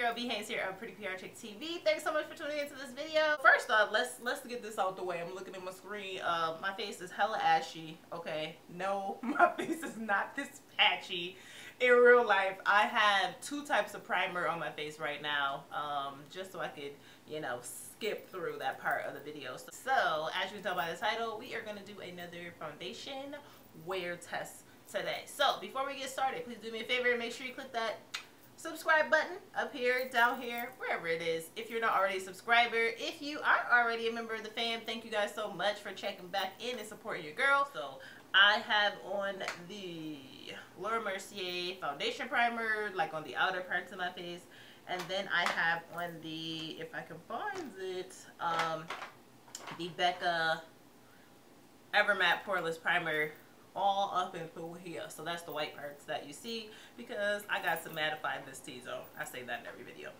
girl B Haynes here of PrettyPRChickTV. Thanks so much for tuning into this video. First off, let's get this out the way. I'm looking at my screen. My face is hella ashy. Okay, no, my face is not this patchy. In real life, I have two types of primer on my face right now, just so I could, you know, skip through that part of the video. So as you can tell by the title, we are going to do another foundation wear test today. So before we get started, please do me a favor and make sure you click that subscribe button up here, down here, wherever it is, if you're not already a subscriber. If you are already a member of the fam, thank you guys so much for checking back in and supporting your girl. So I have on the Laura Mercier foundation primer, like on the outer parts of my face, and then I have on the, if I can find it, the Becca Evermatte Poreless Primer all up and through here. So that's the white parts that you see, because I got some mattify in this T-zone. I say that in every video.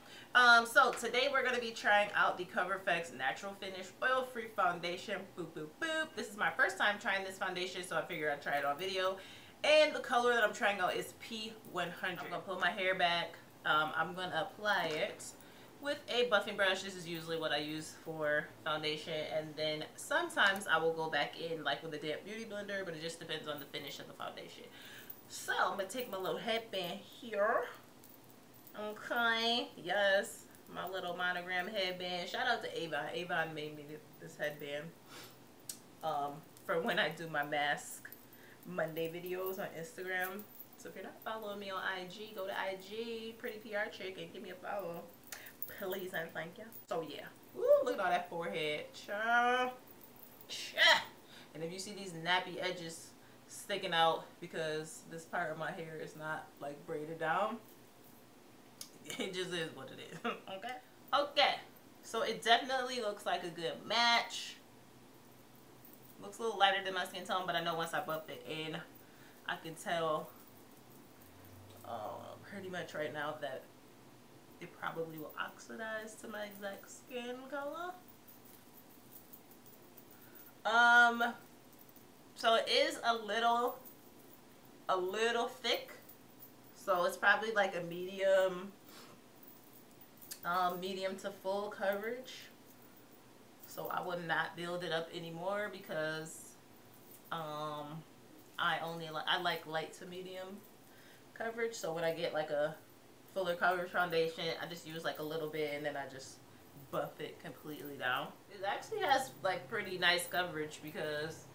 So today we're going to be trying out the CoverFX Natural Finish Oil Free Foundation. Boop, boop, boop. This is my first time trying this foundation, so I figured I'd try it on video. And the color that I'm trying out is P100. I'm going to pull my hair back. I'm going to apply it with a buffing brush. This is usually what I use for foundation, and then sometimes I will go back in like with a damp beauty blender, but it just depends on the finish of the foundation. So I'm gonna take my little headband here. Okay, yes, my little monogram headband. Shout out to Avon. Avon made me this headband for when I do my Mask Monday videos on Instagram. So if you're not following me on IG, go to IG PrettyPRChick and give me a follow, please and thank you. So yeah, ooh, look at all that forehead, cha, cha. And if you see these nappy edges sticking out because this part of my hair is not like braided down, it just is what it is. Okay, so it definitely looks like a good match. Looks a little lighter than my skin tone, but I know once I buff it in, I can tell pretty much right now that it probably will oxidize to my exact skin color. So it is a little thick, so it's probably like a medium to full coverage. So I would not build it up anymore because I like light to medium coverage. So when I get like a fuller coverage foundation, I just use like a little bit and then I just buff it completely down. It actually has like pretty nice coverage because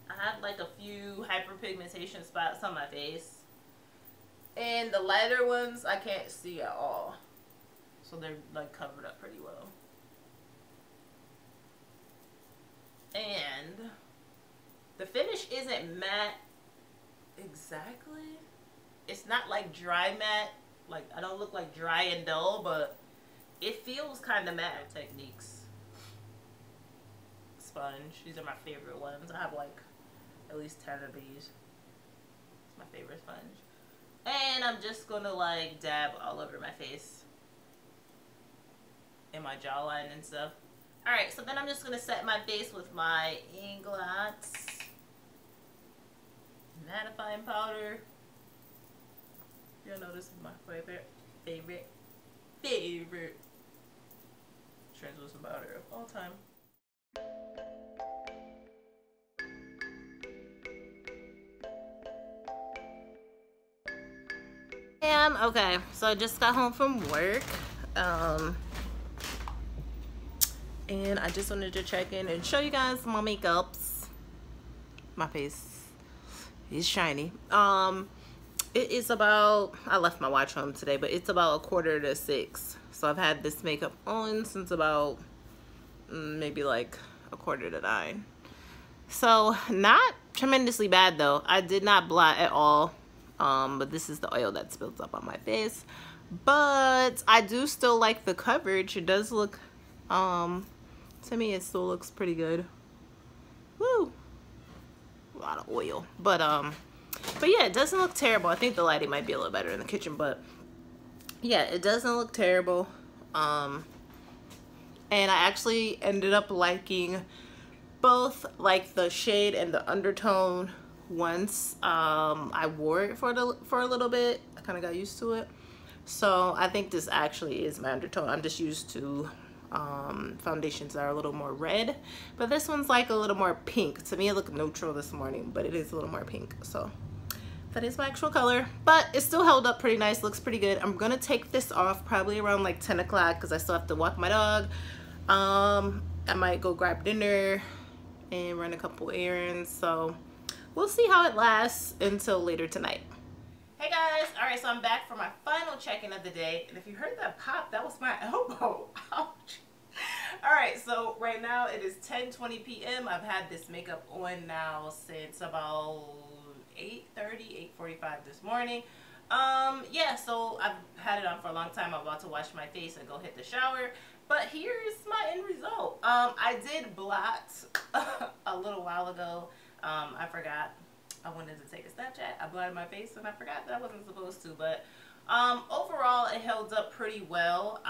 I have like a few hyperpigmentation spots on my face, and the lighter ones I can't see at all, so they're like covered up pretty well. And the finish isn't matte exactly. It's not like dry matte, like I don't look like dry and dull, but it feels kind of matte. Techniques sponge, these are my favorite ones. I have like at least 10 of these. It's my favorite sponge. And I'm just gonna like dab all over my face and my jawline and stuff. Alright, so then I'm just gonna set my face with my Inglot's mattifying powder. You'll know this is my favorite translucent powder of all time. Okay, so I just got home from work, and I just wanted to check in and show you guys my makeups. My face is shiny. It is about, I left my watch home today, but it's about 5:45. So I've had this makeup on since about maybe like 8:45. So not tremendously bad though. I did not blot at all. But this is the oil that spills up on my face. But I do still like the coverage. It does look, to me it still looks pretty good. Woo! A lot of oil. But yeah, it doesn't look terrible. I think the lighting might be a little better in the kitchen, but yeah, it doesn't look terrible. And I actually ended up liking both like the shade and the undertone once I wore it for a little bit. I kind of got used to it. So I think this actually is my undertone. I'm just used to foundations that are a little more red, but this one's like a little more pink. To me it looked neutral this morning, but it is a little more pink. So that is my actual color, but it still held up pretty nice, looks pretty good. I'm gonna take this off probably around like 10 o'clock because I still have to walk my dog. I might go grab dinner and run a couple errands, so we'll see how it lasts until later tonight. Hey guys, all right, so I'm back for my final check-in of the day, and if you heard that pop, that was my elbow. Ouch. All right, so right now it is 10:20 p.m. I've had this makeup on now since about 8:30, 8:45 this morning. Yeah, so I've had it on for a long time. I'm about to wash my face and go hit the shower, but here's my end result. I did blot a little while ago. I forgot. I wanted to take a Snapchat. I blotted my face and I forgot that I wasn't supposed to, but overall it held up pretty well.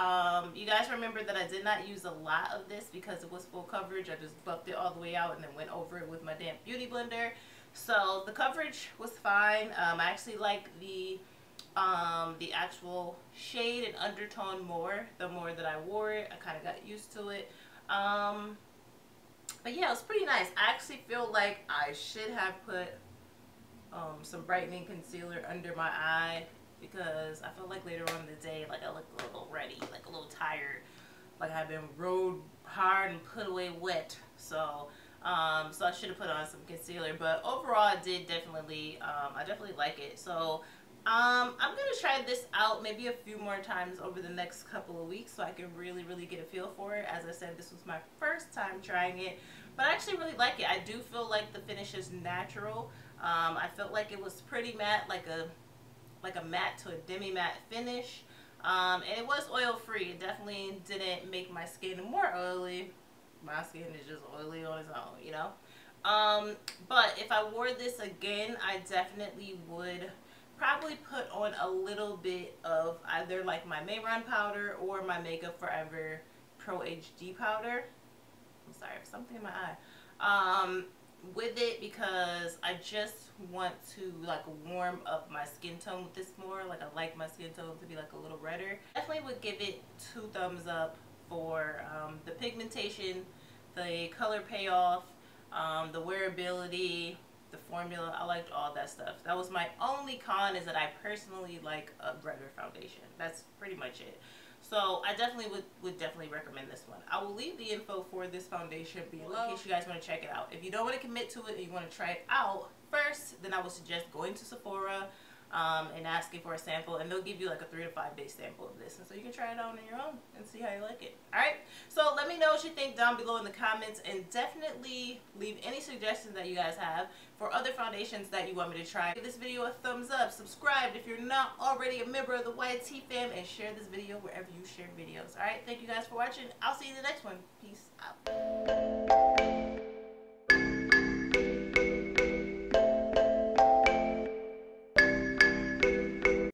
You guys remember that I did not use a lot of this because it was full coverage. I just buffed it all the way out and then went over it with my damp beauty blender. So the coverage was fine. I actually like the actual shade and undertone more the more that I wore it. I kind of got used to it. But yeah, it was pretty nice. I actually feel like I should have put some brightening concealer under my eye because I feel like later on in the day, like I look a little ready, like a little tired, like I've been rode hard and put away wet. So so I should have put on some concealer, but overall I did definitely, I definitely like it. So I'm gonna try this out maybe a few more times over the next couple of weeks so I can really get a feel for it. As I said, this was my first time trying it, but I actually really like it. I do feel like the finish is natural. I felt like it was pretty matte, like a matte to a demi-matte finish, and it was oil free. It definitely didn't make my skin more oily. My skin is just oily on its own, you know. But if I wore this again, I definitely would probably put on a little bit of either like my Mayron powder or my Makeup Forever Pro HD powder. I'm sorry, something in my eye. With it because I just want to like warm up my skin tone with this more. Like I like my skin tone to be like a little redder. Definitely would give it 2 thumbs up for the pigmentation, the color payoff, the wearability, the formula. I liked all that stuff. That was my only con, is that I personally like a redder foundation. That's pretty much it. So I definitely would definitely recommend this one. I will leave the info for this foundation below in case you guys want to check it out. If you don't want to commit to it and you want to try it out first, then I would suggest going to Sephora and asking for a sample, and they'll give you like a 3 to 5 day sample of this, and so you can try it out on your own and see how you like it. Alright, so let me know what you think down below in the comments, and definitely leave any suggestions that you guys have for other foundations that you want me to try. Give this video a thumbs up, subscribe if you're not already a member of the YT fam, and share this video wherever you share videos. Alright, thank you guys for watching. I'll see you in the next one. Peace out.